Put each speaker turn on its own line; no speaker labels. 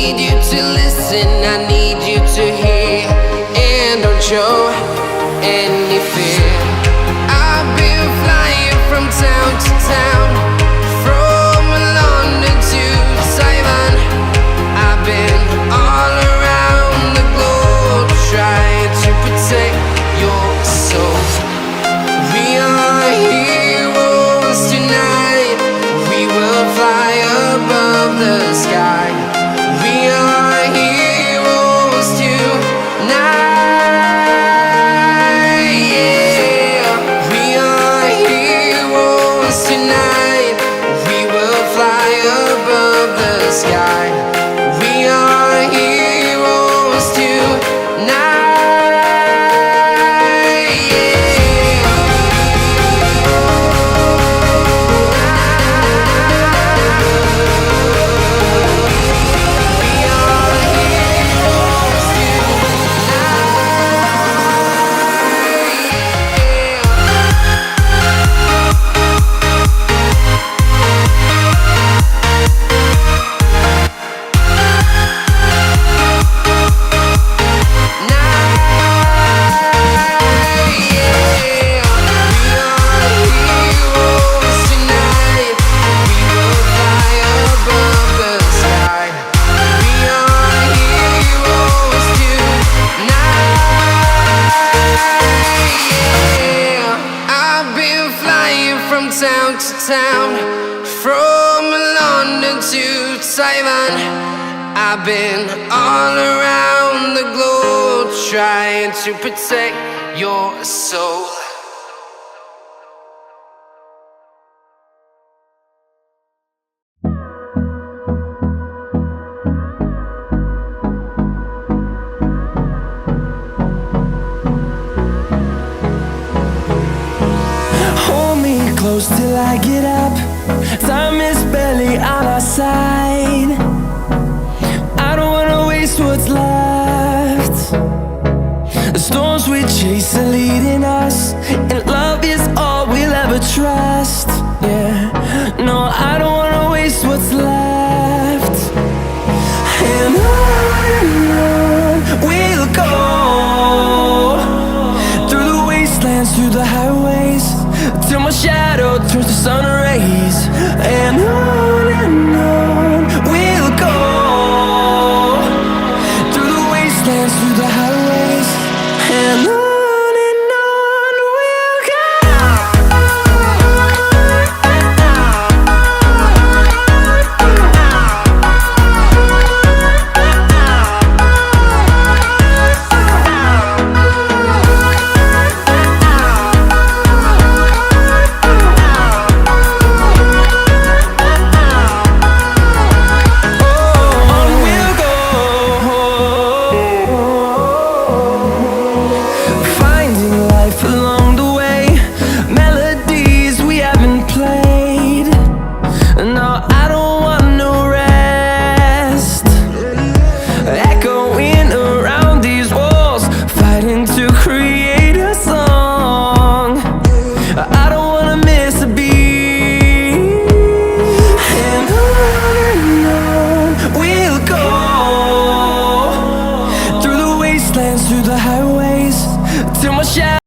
need you to listen, I need you to hear, and don't show any fear. I've been flying from town to town, from London to Taiwan. I've been all around the globe trying to protect your soul. We are heroes tonight, we will fly above the sky. We are heroes tonight, yeah. We are heroes tonight, we will fly above the sky. We are heroes tonight, yeah. From town to town, from London to Taiwan. I've been all around the globe trying to protect your soul.
Close till I get up, time is barely on our side. I don't wanna waste what's left. The storms we chase are leading us, and love is all we'll ever trust. Yeah, no, I don't wanna waste what's left. And on we'll go, through the wastelands, through the highways, till my shadow turns to sun rays. And on we'll go, through the wastelands, through the highways, and on we'll go. To create